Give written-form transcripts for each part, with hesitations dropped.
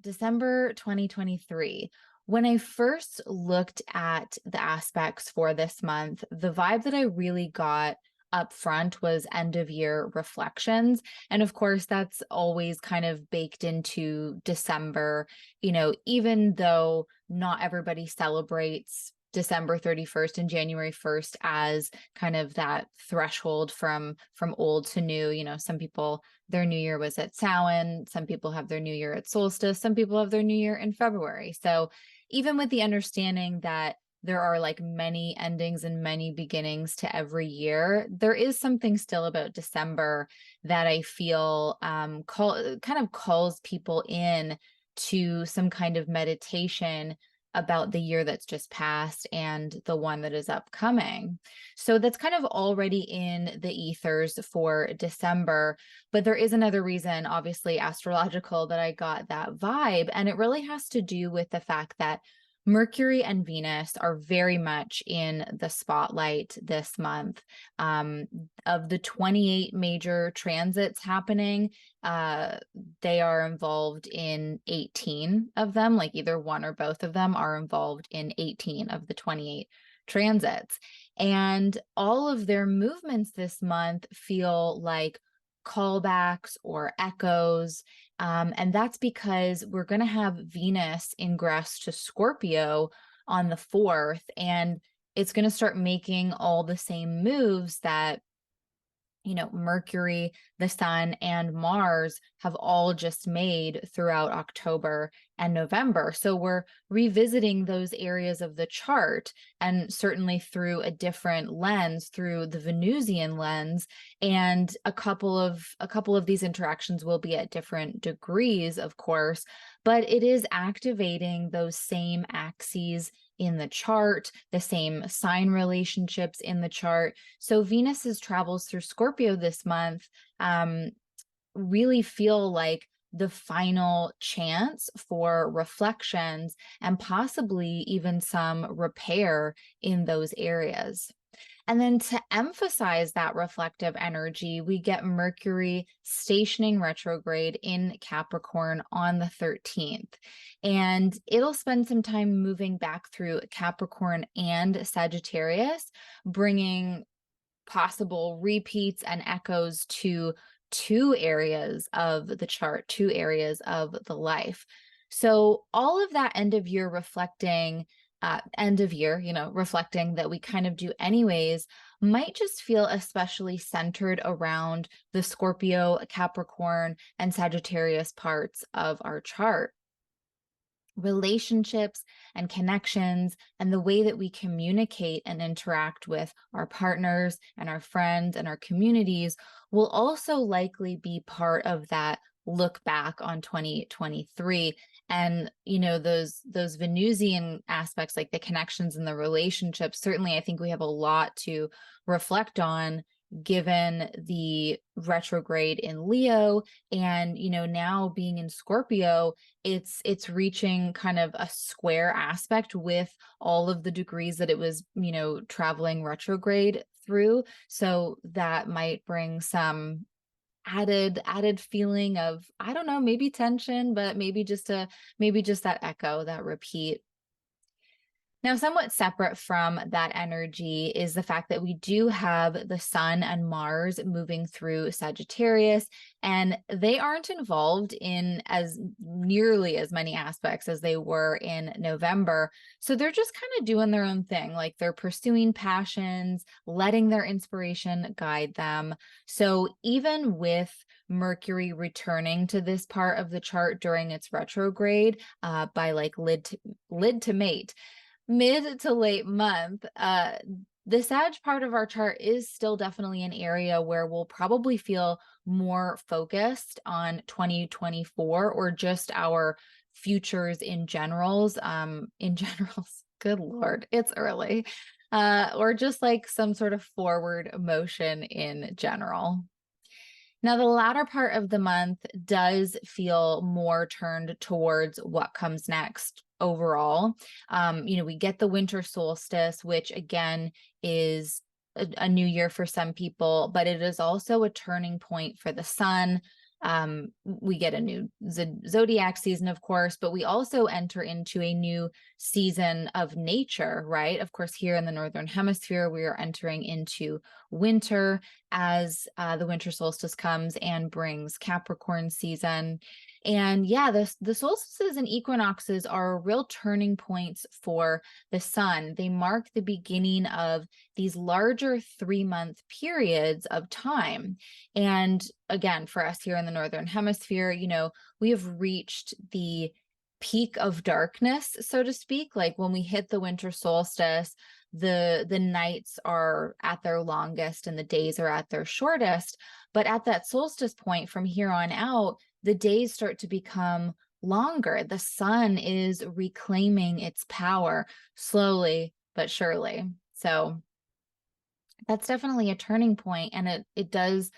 December 2023. When I first looked at the aspects for this month, the vibe that I really got up front was end of year reflections. And of course, that's always kind of baked into December, even though not everybody celebrates December 31st and January 1st as kind of that threshold from old to new. Some people their new year was at Samhain, some people have their new year at solstice, some people have their new year in February. So even with the understanding that there are like many endings and many beginnings to every year, there is something still about December that I feel kind of calls people in to some kind of meditation about the year that's just passed and the one that is upcoming. So that's kind of already in the ethers for December. But there is another reason, obviously astrological, that I got that vibe. And it really has to do with the fact that Mercury and Venus are very much in the spotlight this month. Of the 28 major transits happening, they are involved in 18 of them, like either one or both of them are involved in 18 of the 28 transits. And all of their movements this month feel like callbacks or echoes. And that's because we're going to have Venus ingress to Scorpio on the 4th, and it's going to start making all the same moves that Mercury, the Sun, and Mars have all just made throughout October and November. So we're revisiting those areas of the chart, and certainly through a different lens, through the Venusian lens. And a couple of these interactions will be at different degrees, of course, but it is activating those same axes in the chart, the same sign relationships in the chart. So Venus's travels through Scorpio this month really feel like the final chance for reflections and possibly even some repair in those areas. And then to emphasize that reflective energy, we get Mercury stationing retrograde in Capricorn on the 13th. And it'll spend some time moving back through Capricorn and Sagittarius, bringing possible repeats and echoes to two areas of the chart, two areas of the life. So all of that end of year reflecting reflecting that we kind of do anyways, might just feel especially centered around the Scorpio, Capricorn, and Sagittarius parts of our chart. Relationships and connections and the way that we communicate and interact with our partners and our friends and our communities will also likely be part of that look back on 2023. And those Venusian aspects, like the connections and the relationships, certainly I think we have a lot to reflect on given the retrograde in Leo. And now being in Scorpio, it's reaching kind of a square aspect with all of the degrees that it was traveling retrograde through. So that might bring some added feeling of, I don't know, maybe tension, but maybe just that echo, that repeat. Now, somewhat separate from that energy is the fact that we do have the Sun and Mars moving through Sagittarius, and they aren't involved in as nearly as many aspects as they were in November. So they're just kind of doing their own thing, like they're pursuing passions, letting their inspiration guide them. So even with Mercury returning to this part of the chart during its retrograde by like lid to mate, mid to late month, the Sag part of our chart is still definitely an area where we'll probably feel more focused on 2024 or just our futures in generals. Good Lord, it's early. Or just like some sort of forward motion in general. Now, the latter part of the month does feel more turned towards what comes next overall. We get the winter solstice, which again is a new year for some people, but it is also a turning point for the sun. We get a new zodiac season, of course, but we also enter into a new season of nature, right? Of course, here in the Northern Hemisphere, we are entering into winter as the winter solstice comes and brings Capricorn season. And yeah, the solstices and equinoxes are real turning points for the sun. They mark the beginning of these larger 3-month periods of time. And again, for us here in the Northern Hemisphere, we have reached the peak of darkness, so to speak. Like when we hit the winter solstice, the nights are at their longest and the days are at their shortest. But at that solstice point from here on out, the days start to become longer. The sun is reclaiming its power slowly but surely. So that's definitely a turning point, and it does.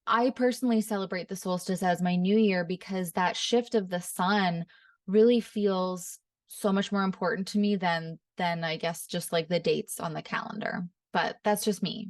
I personally celebrate the solstice as my new year because that shift of the sun really feels so much more important to me than I guess just like the dates on the calendar. But that's just me.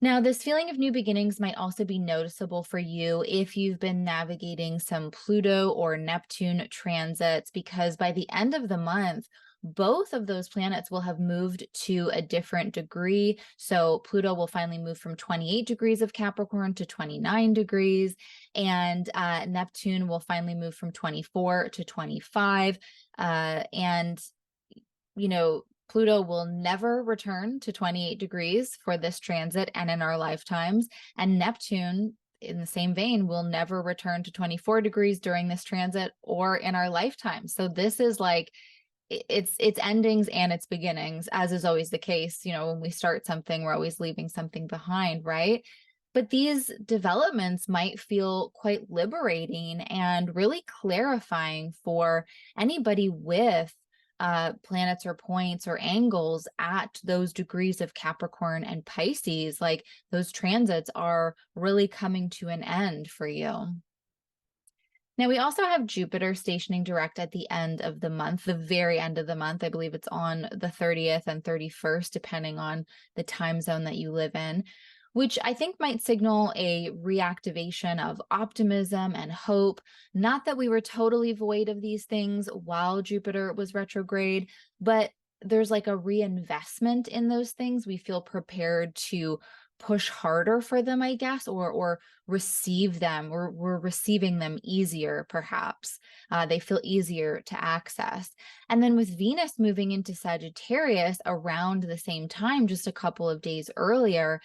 Now, this feeling of new beginnings might also be noticeable for you if you've been navigating some Pluto or Neptune transits, because by the end of the month, both of those planets will have moved to a different degree. So Pluto will finally move from 28 degrees of Capricorn to 29 degrees, and Neptune will finally move from 24 to 25. And, Pluto will never return to 28 degrees for this transit and in our lifetimes. And Neptune, in the same vein, will never return to 24 degrees during this transit or in our lifetime. So this is like it's endings and its beginnings, as is always the case. When we start something, we're always leaving something behind, right? But these developments might feel quite liberating and really clarifying for anybody with planets or points or angles at those degrees of Capricorn and Pisces. Like those transits are really coming to an end for you. Now, we also have Jupiter stationing direct at the end of the month, the very end of the month. I believe it's on the 30th and 31st, depending on the time zone that you live in, which I think might signal a reactivation of optimism and hope. Not that we were totally void of these things while Jupiter was retrograde, but there's like a reinvestment in those things. We feel prepared to push harder for them, I guess, or receive them. We're receiving them easier, perhaps. They feel easier to access. And then with Venus moving into Sagittarius around the same time, just a couple of days earlier,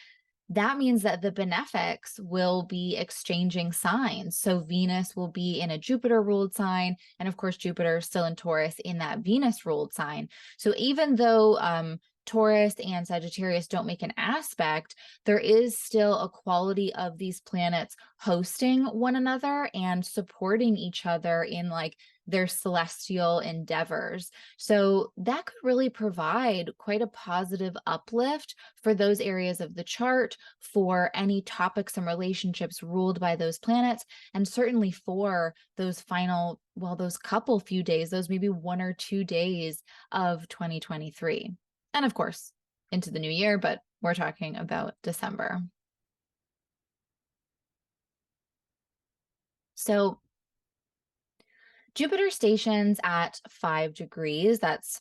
that means that the benefics will be exchanging signs. So Venus will be in a Jupiter ruled sign. And of course, Jupiter is still in Taurus in that Venus ruled sign. So even though Taurus and Sagittarius don't make an aspect, there is still a quality of these planets hosting one another and supporting each other in like their celestial endeavors. So that could really provide quite a positive uplift for those areas of the chart, for any topics and relationships ruled by those planets, and certainly for those those couple few days, those maybe 1 or 2 days of 2023. And of course, into the new year, but we're talking about December. So Jupiter stations at 5 degrees. That's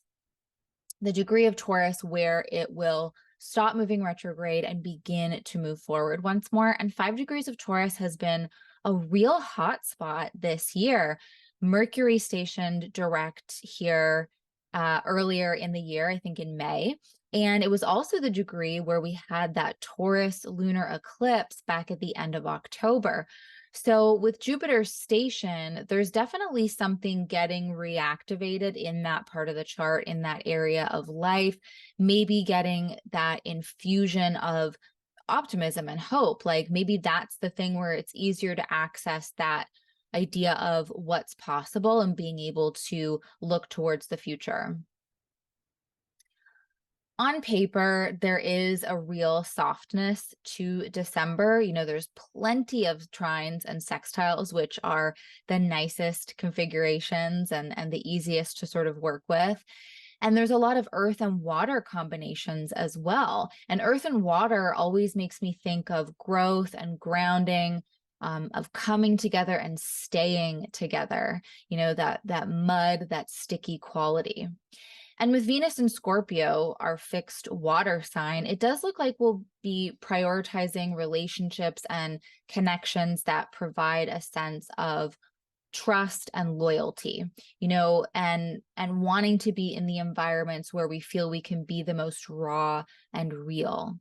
the degree of Taurus where it will stop moving retrograde and begin to move forward once more. And 5 degrees of Taurus has been a real hot spot this year. Mercury stationed direct here earlier in the year, I think in May. And it was also the degree where we had that Taurus lunar eclipse back at the end of October. So with Jupiter's station, there's definitely something getting reactivated in that part of the chart, in that area of life, maybe getting that infusion of optimism and hope. Like maybe that's the thing where it's easier to access that idea of what's possible and being able to look towards the future. On paper, there is a real softness to December. There's plenty of trines and sextiles, which are the nicest configurations and the easiest to sort of work with. And there's a lot of earth and water combinations as well. And earth and water always makes me think of growth and grounding, of coming together and staying together, that mud, that sticky quality. And with Venus in Scorpio, our fixed water sign, it does look like we'll be prioritizing relationships and connections that provide a sense of trust and loyalty, and wanting to be in the environments where we feel we can be the most raw and real.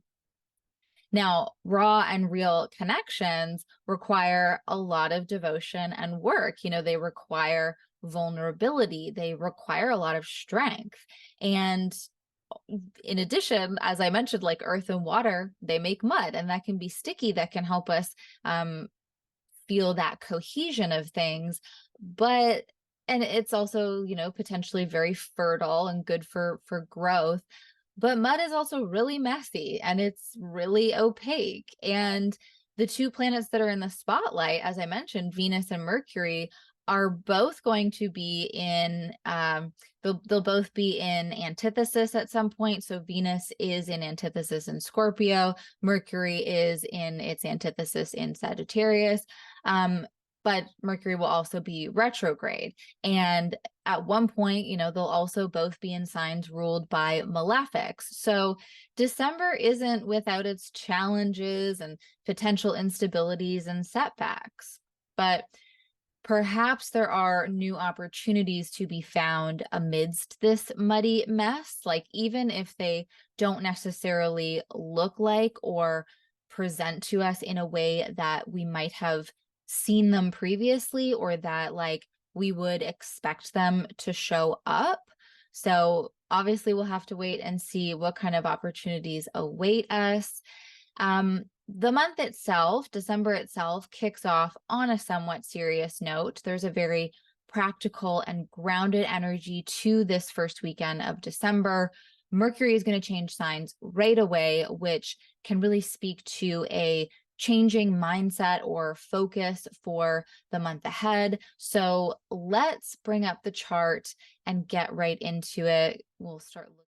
Now, raw and real connections require a lot of devotion and work. They require vulnerability, they require a lot of strength. And in addition, as I mentioned, like earth and water, they make mud, and that can be sticky, that can help us feel that cohesion of things. And it's also, potentially very fertile and good for growth. But mud is also really messy and it's really opaque. And the two planets that are in the spotlight, as I mentioned, Venus and Mercury, are both going to be they'll both be in antithesis at some point. So Venus is in antithesis in Scorpio, Mercury is in its antithesis in Sagittarius. But Mercury will also be retrograde. And at one point, they'll also both be in signs ruled by malefics. So December isn't without its challenges and potential instabilities and setbacks. But perhaps there are new opportunities to be found amidst this muddy mess, like even if they don't necessarily look like or present to us in a way that we might have seen them previously, or that like we would expect them to show up. So obviously we'll have to wait and see what kind of opportunities await us. The month itself, December itself, kicks off on a somewhat serious note. There's a very practical and grounded energy to this first weekend of December. Mercury is going to change signs right away, which can really speak to a changing mindset or focus for the month ahead. So let's bring up the chart and get right into it. We'll start looking.